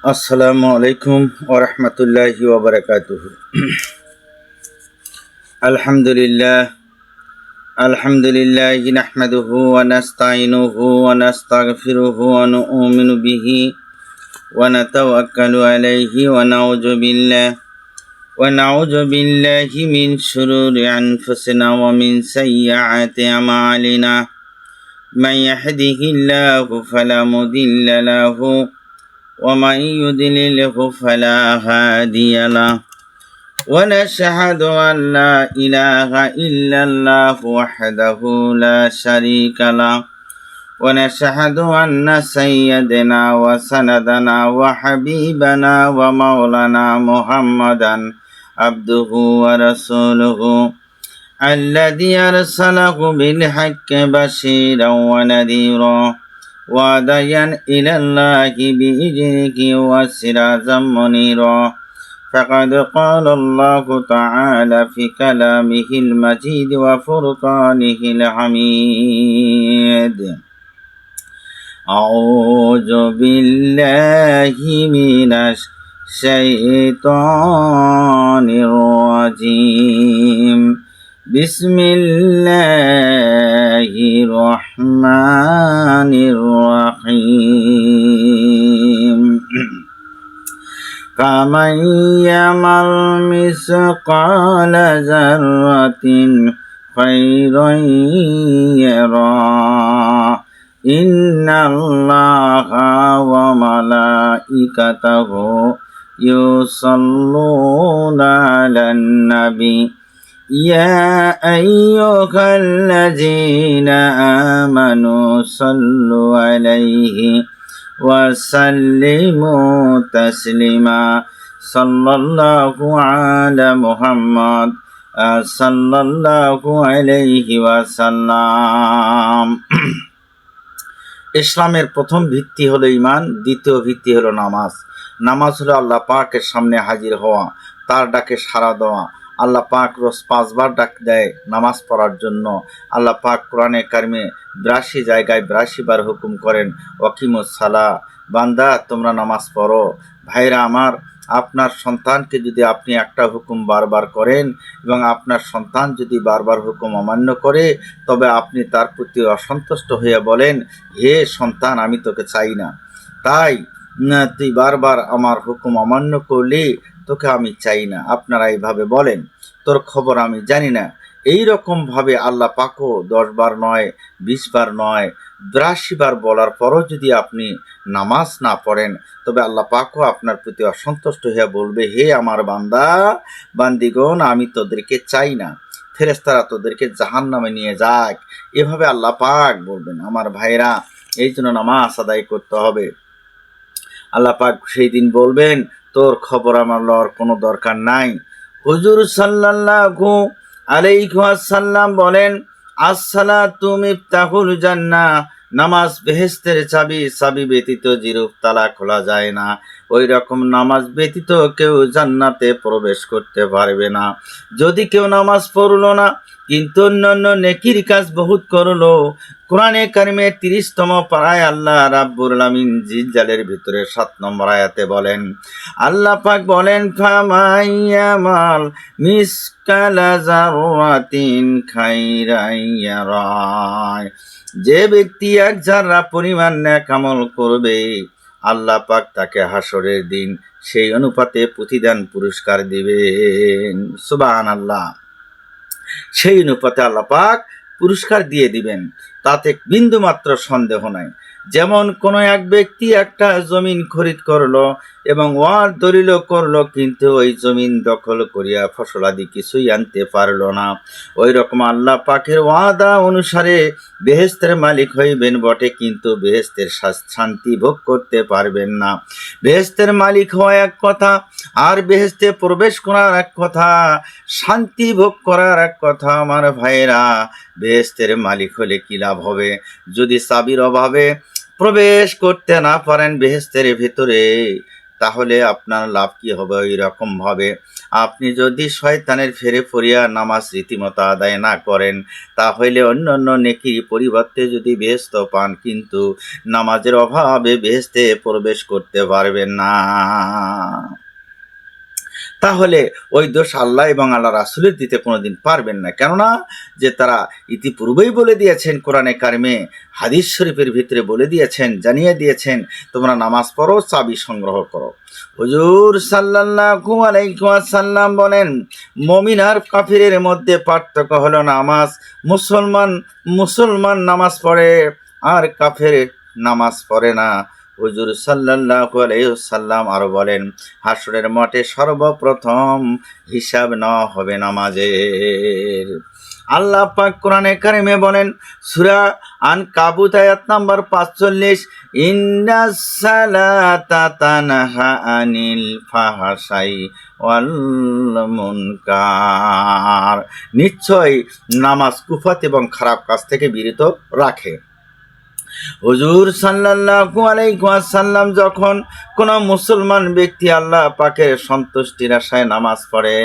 আসসালামু আলাইকুম ওয়া রাহমাতুল্লাহি ওয়া বারাকাতুহু। আলহামদুলিল্লাহি নাহমাদুহু ওয়া নাস্তাইনুহু ওয়া নাস্তাগফিরুহু ওয়া নু'মিনু বিহি ওয়া নাতাওয়াক্কালু আলাইহি ওয়া নাউযু বিল্লাহি মিন শুরুরি আনফুসিনা ওয়া মিন সাইয়্যাতি আমালিনা। মান ইয়াহদিহিল্লাহু ফালা মুদিল্লা লাহু ومن يضلله فلا هادي له ونشهد أن لا إله إلا الله وحده لا شريك له ونشهد أن سيدنا وسندنا وحبيبنا ومولانا محمدا عبده ورسوله الذي أرسله بالحق بشيرا ونذيرا وداعيا إلى الله بإذنه وسراجا منيرا. فقد قال الله تعالى في كلامه المجيد وفرقانه الحميد: أعوذ بالله من الشيطان الرجيم. بسم الله الرحمن الرحيم. فمن يعمل مثقال ذرة خيرا يره إن الله وملائكته يصلون على النبي يا أيها الذين آمنوا صلوا عليه وسلموا تسليما. صلى الله على محمد صلى الله عليه وسلم. ইসলামের প্রথম ভিত্তি হলো ঈমান, দ্বিতীয় ভিত্তি হলো নামাজ। নামাজ হলো আল্লাহ পাকের সামনে হাজির হওয়া, তার ডাকে সাড়া দেওয়া। আল্লাহ পাক রোজ 5 বার ডাক দেয় নামাজ পড়ার জন্য। আল্লাহ পাক কোরআনে কারিমে 82 জায়গায় 82 বার হুকুম করেন, ওয়াকিমুস সালাহ, বান্দা তোমরা নামাজ পড়ো। ভাইরা আমার, আপনার সন্তানকে যদি আপনি একটা হুকুম বারবার করেন এবং আপনার সন্তান যদি বারবার হুকুম অমান্য করে, তবে আপনি তার প্রতি অসন্তুষ্ট হয়ে বলেন, হে সন্তান, আমি তোকে চাই না, তাই তুই বারবার আমার হুকুম অমান্য করলি, তোকে আমি চাই না। আপনারা এইভাবে বলেন, তোর খবর আমি জানি না। এই রকমভাবে আল্লাহ পাকও 10 বার নয়, 20 বার নয়, 82 বার বলার পরও যদি আপনি নামাজ না পড়েন, তবে আল্লাহ পাকও আপনার প্রতি অসন্তুষ্ট হয়ে বলবে, হে আমার বান্দা বান্দিগণ, আমি তোদেরকে চাই না, ফেরেশতারা তোদেরকে জাহান্নামে নিয়ে যাক। এভাবে আল্লাহ পাক বলবেন। আমার ভাইরা, এই জন্য নামাজ আদায় করতে হবে। আল্লাহ পাক সেই দিন বলবেন, তোর খবর আমার লওয়ার কোনো দরকার নাই। হুজুর সাল্লাল্লাহু আলাইহি ওয়াসাল্লাম বলেন, আসসালাতু মিফতাহুল জান্নাহ, নামাজ বেহেশতের চাবি, চাবি ব্যতীত জিরুফ তালা খোলা যায় না। ওই রকম নামাজ ব্যতীত কেউ জান্নাতে প্রবেশ করতে পারবে না। যদি কেউ নামাজ পড়লো না কিন্তু অন্যান্য নেকির কাজ বহুত করলো, কোরআনে কারিমে 30তম পারায় আল্লাহ রাব্বুল আলামিন জিলজালের ভিতরে 7 নম্বর আয়াতে বলেন, আল্লাহ পাক বলেন, ফামাইয়ামাল মিসকালা যাররাতিন খাইরান ইয়ারাহ, যে ব্যক্তি 1 যারা পরিমাণ নেক আমল করবে, আল্লাহ পাক তাকে হাসরের দিন সেই অনুপাতে প্রতিদান পুরস্কার দিবেন। সুবহানাল্লাহ। সেই অনুপাতে আল্লাহ পাক পুরস্কার দিয়ে দিবেন, তাতে বিন্দুমাত্র সন্দেহ নাই। যেমন কোনো এক ব্যক্তি একটা জমিন খরিদ করলো এবং ওয়ার দলিল করলো, কিন্তু ওই জমিন দখল করিয়া ফসলাদি কিছুই আনতে পারলো না। ওই রকম আল্লাহ পাকের ওয়াদা অনুসারে বেহেশতের মালিক হইবেন বটে, কিন্তু বেহেশতের শান্তি ভোগ করতে পারবেন না। বেহেশতের মালিক হওয়া এক কথা, আর বেহেশতে প্রবেশ করার এক কথা, শান্তি ভোগ করার এক কথা। আমার ভাইয়েরা, বেহেশতের মালিক হলে কি লাভ হবে যদি চাবির অভাবে প্রবেশ করতে না পারেন বেহেশতের ভিতরে? তাহলে আপনার লাভ কি হবে? ওই রকম ভাবে আপনি যদি শয়তানের ফেরে পড়িয়া নামাজ রীতিমতো আদায় না করেন, তাহলে অন্য অন্য নেকির পরিবর্তে যদি বেহেশত পান, কিন্তু নামাজের অভাবে বেহেশতে প্রবেশ করতে পারবেন না। তাহলে ওই দোষ আল্লাহ এবং আল্লাহ রাসূলের দিতে কোনোদিন পারবেন না। কেননা যে তারা ইতিপূর্বেই বলে দিয়েছেন, কোরআনে কারিমে হাদিস শরীফের ভিতরে বলে দিয়েছেন, জানিয়ে দিয়েছেন, তোমরা নামাজ পড়ো, চাবি সংগ্রহ করো। হুজুর সাল্লাল্লাহু আলাইহি ওয়াসাল্লাম বলেন, মুমিন আর কাফিরের মধ্যে পার্থক্য হলো নামাজ। মুসলমান নামাজ পড়ে আর কাফের নামাজ পড়ে না। হুজুর সাল্লাল্লাহু আলাইহি ওয়াসাল্লাম আরো বলেন, হাসরের মাঠে সর্বপ্রথম হিসাব নেওয়া হবে নামাজের। আল্লাহ পাক কোরআনে কারিমে বলেন, সূরা আনকাবুত আয়াত নাম্বার 45, ইন্নাস সালাতা তানহা আনিল ফাহশাই ওয়াল মুনকার, নিশ্চয় নামাজ কুফাত এবং খারাপ কাজ থেকে বিরত রাখে। হুজুর সাল্লাল্লাহু আলাইহি ওয়াসাল্লাম যখন কোনো মুসলমান ব্যক্তি আল্লাহ পাকের সন্তুষ্টির আশায় নামাজ পড়ে,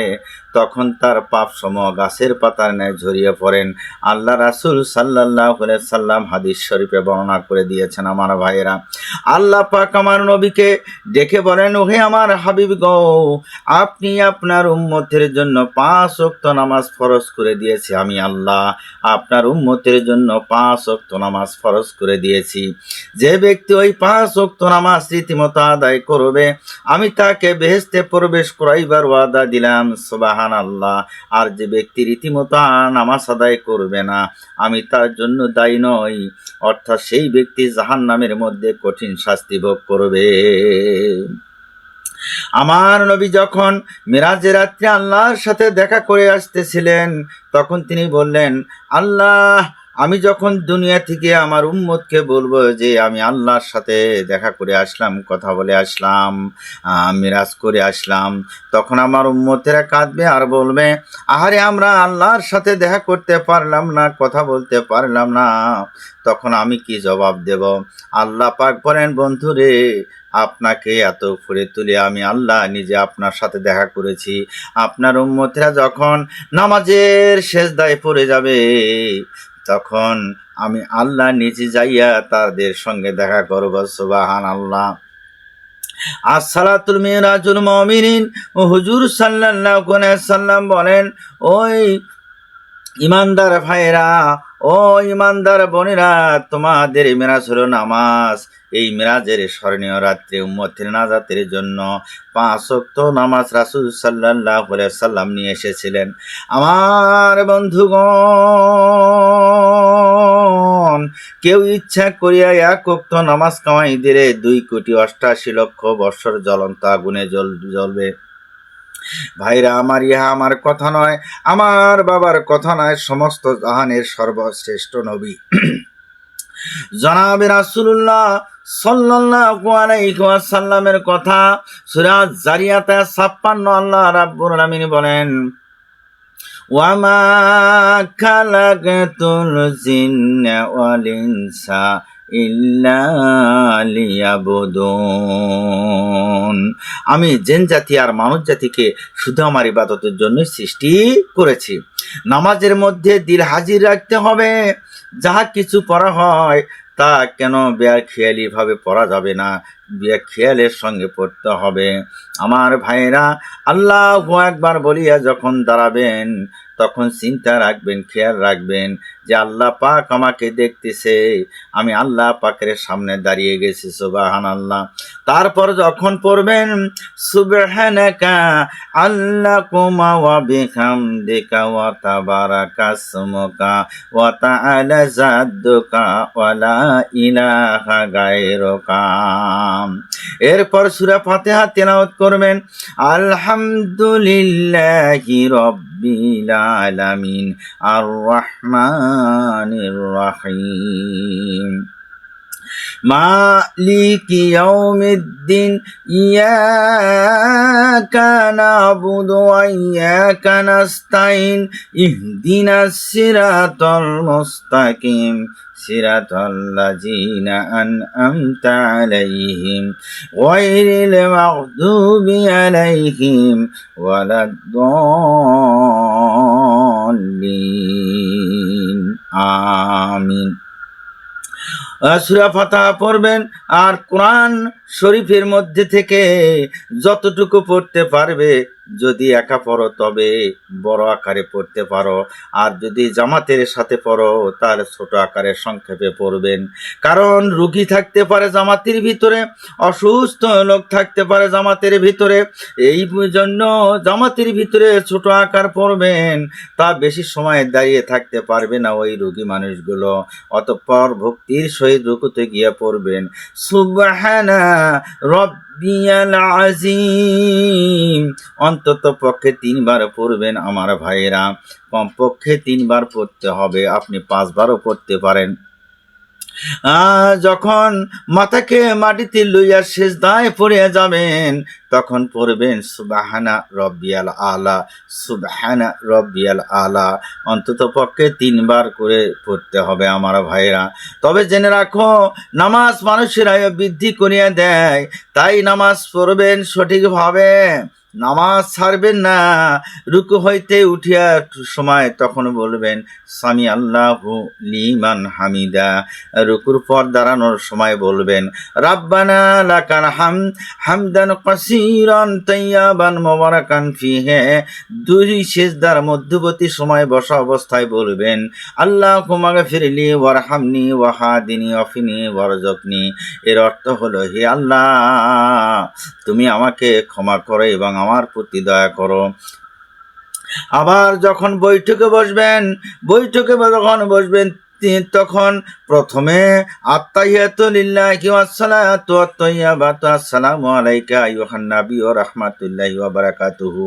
তখন তার পাপ সমূহ গাছের পাতার ন্যায় ঝরিয়ে পড়েন। আল্লাহ রাসূল সাল্লাল্লাহু আলাইহি সাল্লাম হাদিস শরীফে বর্ণনা করে দিয়েছেন। আমার ভাইয়েরা, আল্লাহ পাক আমার নবীকে ডেকে বলেন, ওহে আমার হাবিব গো, আপনি আপনার উম্মতের জন্য 5 ওয়াক্ত নামাজ ফরজ করে দিয়েছি। আমি আল্লাহ আপনার উম্মতের জন্য 5 ওয়াক্ত নামাজ ফরজ করে দিয়েছি। যে ব্যক্তি ওই 5 ওয়াক্ত নামাজ রীতিমতো আদায় করবে, আমি তাকে বেহেশতে প্রবেশ করাইবার ওয়াদা দিলাম। সুবহানাল্লাহ। আর যে ব্যক্তি রীতিমতো নামাজ আদায় করবে না, আমি তার জন্য দায়ী নই, অর্থাৎ সেই ব্যক্তি জাহান্নামের মধ্যে কঠিন শাস্তি ভোগ করবে। আমার নবী যখন মিরাজের রাত্রে আল্লাহর সাথে দেখা করে আসতেছিলেন, তখন তিনি বললেন, আল্লাহ, আমি যখন দুনিয়া থেকে আমার উম্মতকে বলবো যে আমি আল্লাহর সাথে দেখা করে আসলাম, কথা বলে আসলাম, মিরাজ করে আসলাম, তখন আমার উম্মতেরা কাঁদবে আর বলবে, আহারে আমরা আল্লাহর সাথে দেখা করতে পারলাম না, কথা বলতে পারলাম না। তখন আমি কি জবাব দেব? আল্লাহ পাক বলেন, বন্ধুরে, আপনাকে এত উপরে তুলে আমি আল্লাহ নিজে আপনার সাথে দেখা করেছি। আপনার উম্মতেরা যখন নামাজের সেজদায় পড়ে যাবে, তখন আমি আল্লাহ নিজে যাইয়া তাদের সঙ্গে দেখা করব। সুবহানাল্লাহ। আসসালাতুল মিরাজুল মুমিনিন। ও হুজুর সাল্লাল্লাহু আলাইহি সাল্লাম বলেন, ওই ইমানদার ভাইরা, ও ইমানদার বোনেরা, তোমাদের মিরাজ হলো নামাজ। এই মিরাজের স্মরণীয় রাত্রে উম্মতের নাজাতের জন্য 5 ওয়াক্ত নামাজ রাসূল সাল্লাল্লাহু আলাইহি সাল্লাম নিয়ে এসেছিলেন। আমার বন্ধুগণ, কেউ ইচ্ছা করিয়া 1 ওয়াক্ত নামাজ কামাই দিলে 2,88,00,000 বৎসর জ্বলন্ত আগুনে জ্বলবে। ভাইরা আমার, ইহা আমার কথা নয়, আমার বাবার কথা নয়, সমস্ত জাহানের সর্বশ্রেষ্ঠ নবী জনাবে রাসূলুল্লাহ সাল্লাল্লাহু আলাইহি ওয়াসাল্লামের কথা। সূরা জারিয়াত 56, আল্লাহ রাব্বুল আলামিন বলেন, ওয়ামা খালাকাতুল জিন্না ওয়াল ইনসা ইল্লা লিয়াবুদুন, আমি জিন জাতি আর মানব জাতিকে শুধু আমার ইবাদতের জন্য সৃষ্টি করেছি। নামাজের মধ্যে দিল হাজির রাখতে হবে। যাহা কিছু পড়া হয় তা কেন বেখেয়ালি ভাবে পড়া যাবে না, বেখেয়ালের সঙ্গে পড়তে হবে। আমার ভাইয়েরা, আল্লাহু আকবার বলিয়া যখন দাঁড়াবেন, তখন চিন্তা রাখবেন, খেয়াল রাখবেন যে আল্লাহ পাক আমাকে দেখতেছে, আমি আল্লাহ পাকের সামনে দাঁড়িয়ে গেছি। সুবহানাল্লাহ। তারপর যখন পড়বেন, সুবহানাকা আল্লাহুম্মা ওয়া বিহামদিকা ওয়া তাবারাকা ইসমুকা ওয়া তাআলা জাদ্দুকা ওয়া লা ইলাহা গায়রুকা। এরপর সূরা ফাতিহা তেলাওয়াত করবেন, আলহামদুলিল্লাহি রাব্বিল আলামিন আর রহমানির রহিম মালিকি ইয়াউমিদ্দিন ইয়াকা না'বুদু ওয়া ইয়াকা নাস্তাইন ইহদিনাস সিরাতাল মুস্তাকিম সিরাতাল লাযিনা আন'আমতা আলাইহিম গায়রিল মাগদুবি আলাইহিম ওয়ালাদ-দাল্লিন। আমিন। সূরা ফাতিহা পড়বেন আর কোরআন শরীফের মধ্যে থেকে যতটুকু পড়তে পারবে, যদি একা পড়ো তবে বড় আকারে পড়তে পারো, আর যদি জামাতের সাথে পড়ো তাহলে ছোট আকারে সংক্ষেপে পড়বেন। কারণ রোগী থাকতে পারে জামাতের ভিতরে, অসুস্থ লোক থাকতে পারে জামাতের ভিতরে, এই জন্য জামাতের ভিতরে ছোট আকার পড়বেন, তা বেশি সময় দাঁড়িয়ে থাকতে পারবে না ওই রোগী মানুষগুলো। অতঃপর ভক্তির সহিত রুকুতে গিয়ে পড়বেন সুবহানা রব্বিয়াল আযীম, অন্তত পক্ষে 3 বার পড়বেন আমার ভাইয়েরা, কমপক্ষে 3 বার পড়তে হবে, আপনি 5 বারও পড়তে পারেন। যখন মাথাকে মাটিতে লইয়া সিজদায় পড়ে যাবেন তখন পড়বেন সুবহানা রব্বিয়াল আলা, সুবহানা রব্বিয়াল আলা, অন্তত পক্ষে 3 বার করে পড়তে হবে আমার ভাইরা। তবে জেনে রাখো, নামাজ মানুষের আয়ু বৃদ্ধি করিয়া দেয়, তাই নামাজ পড়বেন সঠিকভাবে, নামাজ ছাড়বেন না। রুকু হইতে উঠিয়া সময় তখন বলবেন সামি আল্লাহু লিমান হামিদা, রুকুর পর দাঁড়ানোর সময় বলবেন রাব্বানা লাকাল হামদ হামদান কাসীরান তাইয়্যিবান মুবারাকান ফীহি। 2 সিজদার মধ্যবর্তী সময় বসা অবস্থায় বলবেন আল্লাহুম্মা গফিরলি ওয়ারহামনি ওয়াহাদিনি ওয়াফিনি ওয়ারযুকনি। এর অর্থ হলো, হে আল্লাহ তুমি আমাকে ক্ষমা করো এবং আমার প্রতি দয়া করো। আবার যখন বৈঠকে বসবেন তখন প্রথমে আত্তাহিয়াতু লিল্লাহি ওয়াস সালাতু ওয়াত তাইয়্যিবাতু আসসালামু আলাইকা আইয়ুহান নাবী ওয়া রাহমাতুল্লাহি ওয়া বারাকাতুহু,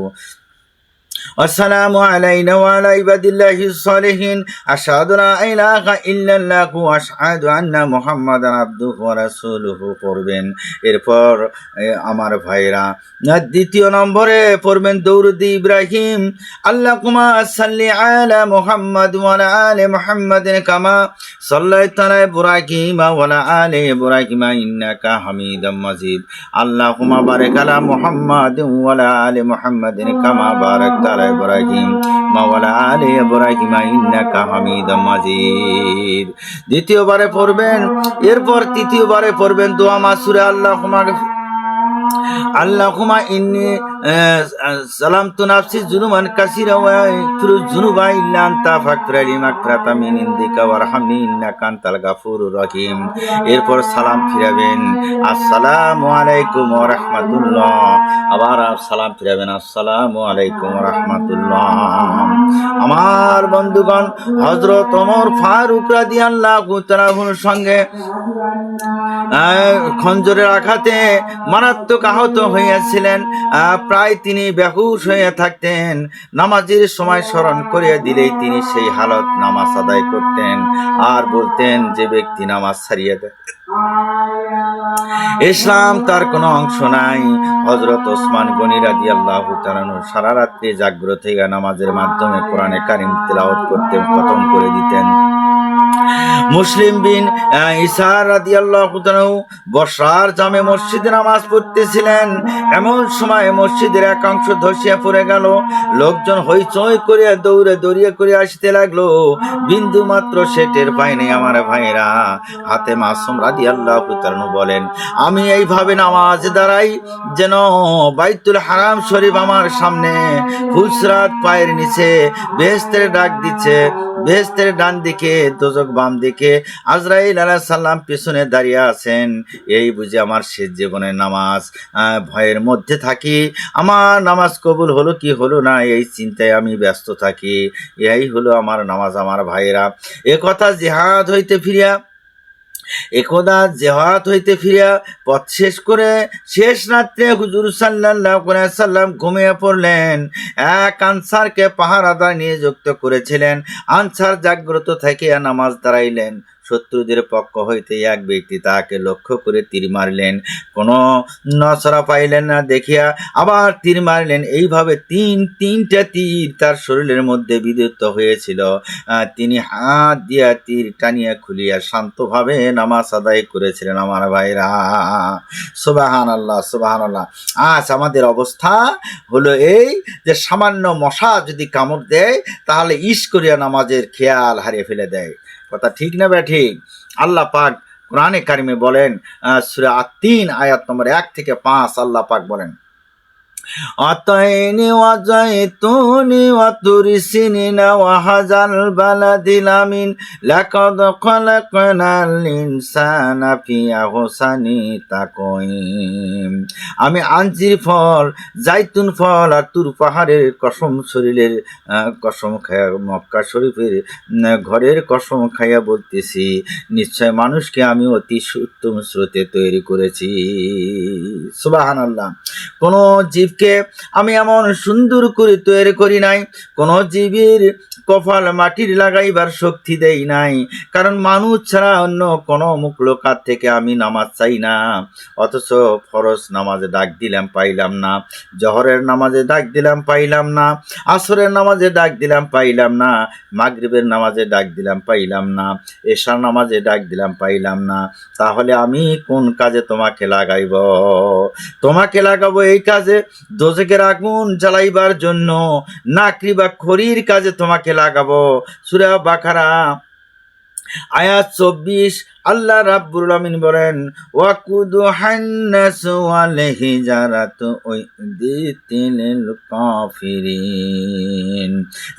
আসসালামু আলাইনা ওয়া আলা ইবাদিল্লাহিস সালিহিন, আশহাদু লা ইলাহা ইল্লাল্লাহু ওয়া আশহাদু আন্না মুহাম্মাদান আবদুহু ওয়া রাসূলুহু পড়বেন। এরপর আমার ভাইরা 2 নম্বরে পড়বেন দরুদ ইব্রাহিম, আল্লাহুম্মা সাল্লি আলা মুহাম্মাদ ওয়া আলা আলি মুহাম্মাদিন কামা সাল্লাইতা আলা ইব্রাহিম ওয়া আলা আলি ইব্রাহিম ইন্নাকা হামিদুম মাজিদ, আল্লাহুম্মা বারিক আলা মুহাম্মাদ ওয়া আলা আলি মুহাম্মাদিন কামা বারাকতা আলা ইব্রাহিম ওয়া আলা আলি ইব্রাহিম ইন্নাকা হামিদুম মাজিদ। দ্বিতীয়বারে পড়বেন, এরপর তৃতীয়বারে পড়বেন দোয়া মাসুরে আল্লাহুম্মা ইন্নী সালামতু নাফসি যুনুবান কাসীরা ওয়া ইয়াগফিরু যুনুবা ইল্লা আনতা ফাগফিরলি মাগফিরাতাম মিন ইনদিকা ওয়ারহামনি ইন্নাকা আনতাল গাফুরুর রহিম। এরপর সালাম ফিরাবেন আসসালামু আলাইকুম ওয়া রাহমাতুল্লাহ, আবার সালাম ফিরাবেন আসসালামু আলাইকুম ওয়া রাহমাতুল্লাহ। আমার বন্ধুগণ, হযরত ওমর ফারুক রাদিয়াল্লাহু তাআলার সঙ্গে খঞ্জরের আঘাতে মারাত্মক আহত হইয়াছিলেন, প্রায় তিনি বেহুশ হয়ে থাকতেন। নামাজের সময় স্মরণ করিয়া দিলেই তিনি সেই হালত নামাজ আদায় করতেন আর বলতেন, যে ব্যক্তি নামাজ ছাড়িয়া দেয় ইসলাম তার কোনো অংশ নাই। হযরত ওসমান গনি রাদিয়াল্লাহু তাআলা সারা রাত্রি জাগ্রত হইয়া নামাজের মাধ্যমে কোরআনে কারীম তেলাওয়াত করতেন, খতম করে দিতেন। মুসলিম বিন ঈসা রাদিয়াল্লাহু তাআলা বসরার জামে মসজিদে নামাজ পড়তেছিলেন, এমন সময় মসজিদের এক অংশ ধসিয়া পড়ে গেল। লোকজন হইচই করিয়া দৌড়িয়ে করে আসতে লাগলো, বিন্দু মাত্র সে টের পায়নি। আমার ভাইরা, হাতে মাসুম রাদিয়াল্লাহু তাআলা বলেন, আমি এইভাবে নামাজ দাঁড়াই যেন বাইতুল হারাম শরীফ আমার সামনে, ফুলসরাত পায়ের নিচে, বেহেশতের ডাক দিচ্ছে, বেহেশতের ডান দিকে, দোজখ বাম দিকে, আজরাইল আলাইহিস সালাম পিছনে দাঁড়িয়ে আছেন। এই বুঝে আমার শেষ জীবনের নামাজ, ভয়ের মধ্যে থাকি, আমার নামাজ কবুল হলো কি হলো না এই চিন্তায় আমি ব্যস্ত থাকি। এই হলো আমার নামাজ আমার ভাইয়েরা। একথা জিহাদ হইতে ফিরিয়া পথ শেষ করে শেষ রাত্রে হুজুর সাল্লাল্লাহু আলাইহি সাল্লাম ঘুমিয়ে পড়লেন। এক আনসারকে পাহারাদার নিযুক্ত করেছিলেন। আনসার জাগ্রত থেকে নামাজ দাঁড়াইলেন। শত্রুদের পক্ষ হইতে এক ব্যক্তি তাহাকে লক্ষ্য করে তীর মারিলেন, কোনো নছরা পাইলেন না দেখিয়া আবার তীর মারিলেন। এইভাবে তিনটা তীর তার শরীরের মধ্যে বিদ্ধ হয়েছিল। তিনি হাত দিয়া তীর টানিয়া খুলিয়া শান্তভাবে নামাজ আদায় করেছিলেন। আমার ভাইরা, সুবহানাল্লাহ, সুবহানাল্লাহ। আজ আমাদের অবস্থা হলো এই যে সামান্য মশা যদি কামড় দেয় তাহলে ইস করিয়া নামাজের খেয়াল হারিয়ে ফেলে দেয়। কথা ঠিক না ঠিক? আল্লাহ পাক কোরআনে কারিমে বলেন, সূরা আত-তিন আয়াত নম্বর 1 থেকে 5, আল্লাহ পাক বলেন, অতএনি ওয়াজাইতুনি ওয়াতুরিসিনিনা ওয়াহাজাল বালাদিল আমিন লাকাদ খালাকনাল ইনসানা ফি আহসানি তাকওয়িম। আমি আঞ্জির ফল, জাইতুন ফল আর তুর পাহাড়ের কসম, শরীরের কসম খায়া, মক্কা শরীফের ঘরের কসম খাইয়া বলতেছি, নিশ্চয় মানুষকে আমি অতি উত্তম স্রোতে তৈরি করেছি। সুবহানাল্লাহ। কোন জীবকে আমি এমন সুন্দর করে তৈরি করি নাই, কোন জীবের কপাল মাটির লাগাইবার শক্তি দেই নাই, কারণ মানুষ ছাড়া অন্য কোনো মুখলোকাত থেকে আমি নামাজ চাই না। অথচ ফরজ নামাজে ডাক দিলাম পাইলাম না, জহরের নামাজে ডাক দিলাম পাইলাম না, আসরের নামাজে ডাক দিলাম পাইলাম না, মাগরিবের নামাজে ডাক দিলাম পাইলাম না, এশার নামাজে ডাক দিলাম পাইলাম না। তাহলে আমি কোন কাজে তোমাকে লাগাইব? তোমাকে লাগাবো এই কাজে দোজখের আগুন জ্বালাইবার জন্য, নাকরি বা খড়ির কাজে তোমাকে লাগাবো। সূরা বাকারা আয়াত 24, আল্লাহ রাব্বুল আমিন বলেন, ওয়াকুদুহান নাসু ওয়াল হিজারাতু উইদ্দিতিল কাফিরিন।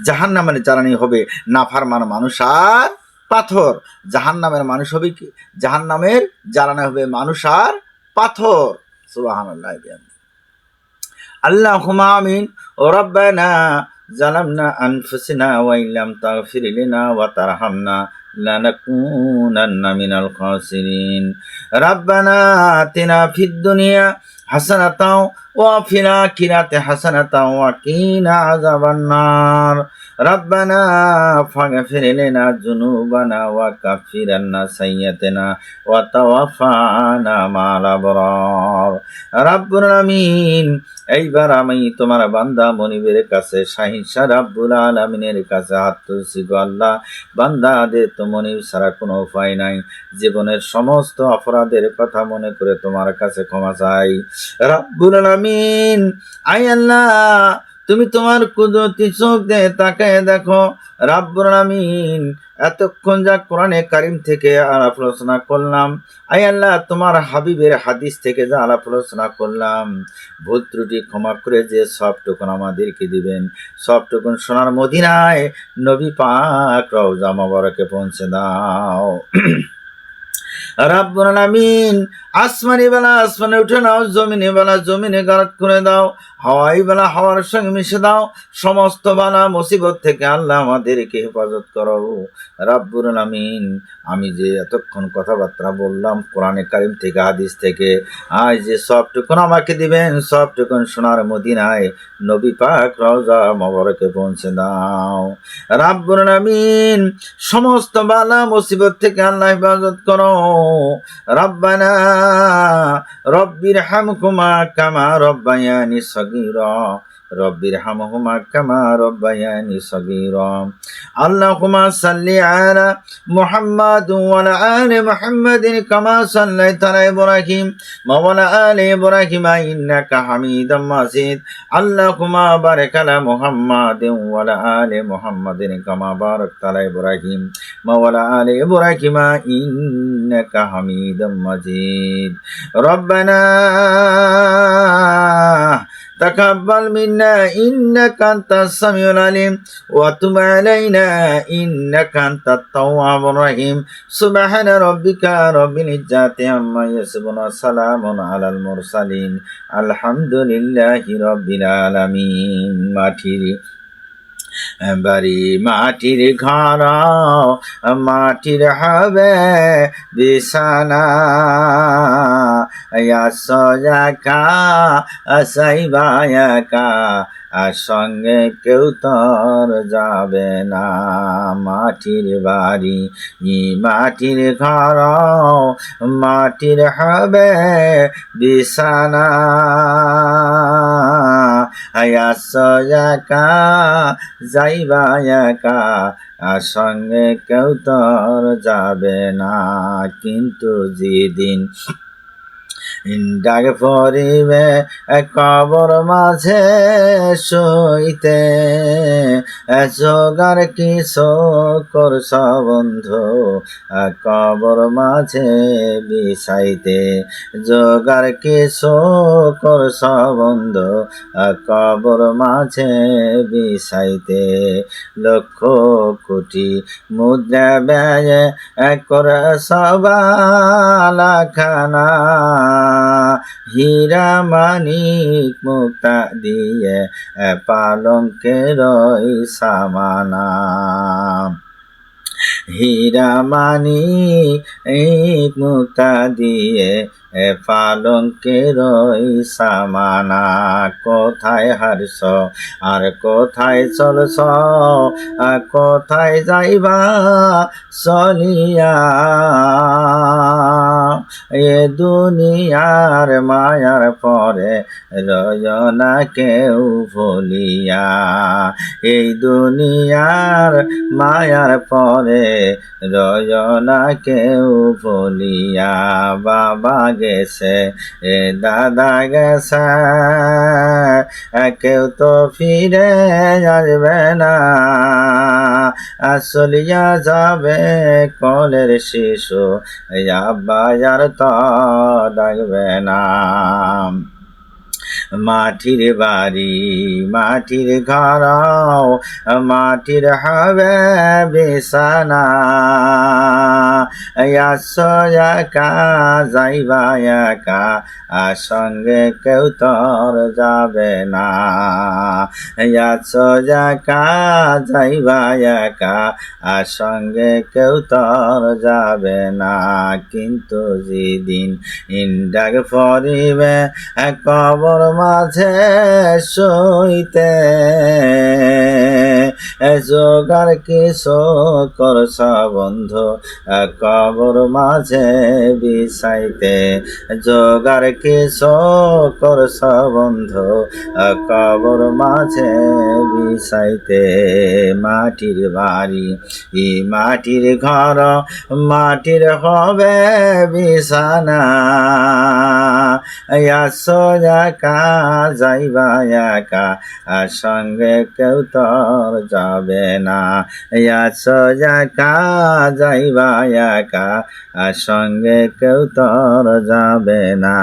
জাহান্নামের জ্বালানি হবে নাফরমান মানুষ আর পাথর। জাহান্নামের মানুষ হবে কি? জাহান্নামের জ্বালানি হবে মানুষ আর পাথর। সুবহানাল্লাহ। আল্লাহুম্মা আমিন। রাব্বানা জালামনা আনফুসানা ওয়া ইল্লাম তাগফির লানা ওয়া তারহামনা লানাকুনান্না মিনাল খাসিরিন। রাব্বানা আতিনা ফিদ দুনিয়া হাসানাতাও ওয়া ফিল আখিরাতি হাসানাতাও ওয়া কিনা আযাবান নার। রাব্বানা ফাগফির লানা যুনুবানা ওয়া কাফির আন্না সাইয়্যাতিনা ওয়া তাওয়াফানা মা'আল আবরার। রাব্বুল আমিন, এইবার আমি তোমার বান্দা মনিবের কাছে, শাহিনশাহ রাব্বুল আলামিনের কাছে হাত তুলছি গো আল্লাহ। বান্দাদের তো মনিব ছাড়া কোনো উপায় নাই। জীবনের সমস্ত অপরাধের কথা মনে করে তোমার কাছে ক্ষমা চাই রাব্বুল আলামিন। আয় আল্লাহ, তুমি তোমার কুদরতি চোখ দিয়ে তাকায় দেখো রাব্বুল আলামিন। এতক্ষণ যা কোরআনে কারিম থেকে আলাপ আলোচনা করলাম, আয় আল্লাহ, তোমার হাবিবের হাদিস থেকে যা আলাপ আলোচনা করলাম, ভুল ত্রুটি ক্ষমা করে যে সবটুকুন আমাদেরকে দিবেন, সবটুকুন সোনার মদিনায় নবী পাক রওজা মোবারকে পৌঁছে দাও রাব্বুল আলামিন। আসমানি বেলা আসমানে উঠে নাও, জমিনে বেলা জমিনে গারদ করে দাও, হাওয়াই বেলা হাওয়ার সঙ্গে মিশে দাও। সমস্ত বালা মুসিবত থেকে আল্লাহ আমাদেরকে হেফাজত করো রাব্বুল আলামিন। আমি যে এতক্ষণ কথাবার্তা বললাম কোরআনে কারিম থেকে, হাদিস থেকে, আজ যে সবটুকুন আমাকে দিবেন, সবটুকুন সোনার মদিনায় নবী পাক রওজা মোবারকে পৌঁছে দাও রাব্বুল আলামিন। সমস্ত বালা মুসিবত থেকে আল্লাহ হেফাজত করো। রব্বানা রব্বির হামহুমা কামা রব্বায়ানি সগীরা, রব্বির হামহুমা কামা রব্বায়ানি সগীরা। আল্লাহুম্মা সাল্লি আলা মুহাম্মাদ ওয়া আলা আলি মুহাম্মাদিন কামা সাল্লাইতা আলা ইব্রাহিম ওয়া আলা আলি ইব্রাহিম ইন্নাকা হামিদুম মাজিদ। আল্লাহুম্মা বারিক আলা মুহাম্মাদ ওয়া আলা আলি মুহাম্মাদিন কামা বারাকতা আলা ইব্রাহিম ওয়া আলা আলি ইব্রাহিম ইন্নাকা হামিদুম মাজিদ। রব্বানা তাকাব্বাল মিন্না ইন্নাকা আনতাস সামিউল আলিম ওয়া তুব আলাইনা ইন্নাকা আনতাত তাওয়াবুর রহিম। সুবহানা রাব্বিকা রাব্বিল ইজ্জাতি আম্মা ইয়াসিফুন ওয়া সালামুন আলাল মুরসালিন আলহামদুলিল্লাহি রাব্বিল আলামিন। মাটির বাড়ি মাটির ঘর, মাটির হবে বিছানা, আসো একা আসাইবা একা, আর সঙ্গে কেউ তোর যাবে না। মাটির বাড়ি মাটির ঘর, মাটির হবে বিছানা, আসো একা যাইবা একা, আর সঙ্গে কেউ তোর যাবে না। কিন্তু যেদিন ডাক পড়িবে কবর মাঝে শুইতে, জোগার কিছু করছ বন্ধু কবর মাঝে বিছাইতে, জোগার কিছু করছ বন্ধু কবর মাঝে বিছাইতে, লক্ষ কোটি মুদ্রা ব্যয় করে সবালাখানা, হীরা মানিক মুক্তা দিয়ে পালঙ্কের সামানা, হীরা মানিক মুক্তা দিয়ে পালঙ্কের সামানা। কোথায় হারছ আর কোথায় চলছ, কোথায় যাইবা চলিয়া, এ দুনিয়ার মায়ার পরে রয় না কেউ ভুলিয়া, এই দুনিয়ার মায়ার পরে রয় না কেউ ভুলিয়া। বাবা গেছে দাদা গেছে, কেউ তো ফিরে আসবে না, চলিয়া যাবে কোলের শিশু, আব্বা আর তো ডাকবে না। মাটির বাড়ি মাটির ঘর, মাটির হবে বিছানা, আসো একা যাইবা একা, আর সঙ্গে কেউ তোর যাবে না, আসো একা যাইবা একা, আর সঙ্গে কেউ তোর যাবে না। কিন্তু যেদিন ডাক পড়িবে কবর মাঝে শুইতে, জোগার কিছু করছ বন্ধু কবর মাঝে বিছাইতে, জোগার কিছু করছ বন্ধু কবর মাঝে বিছাইতে। মাটির বাড়ি মাটির ঘর, মাটির হবে বিছানা, আসো একা যাইবা একা, আর সঙ্গে কেউ তোর যাবে না, আসো একা যাইবা একা, আর সঙ্গে কেউ তোর যাবে না।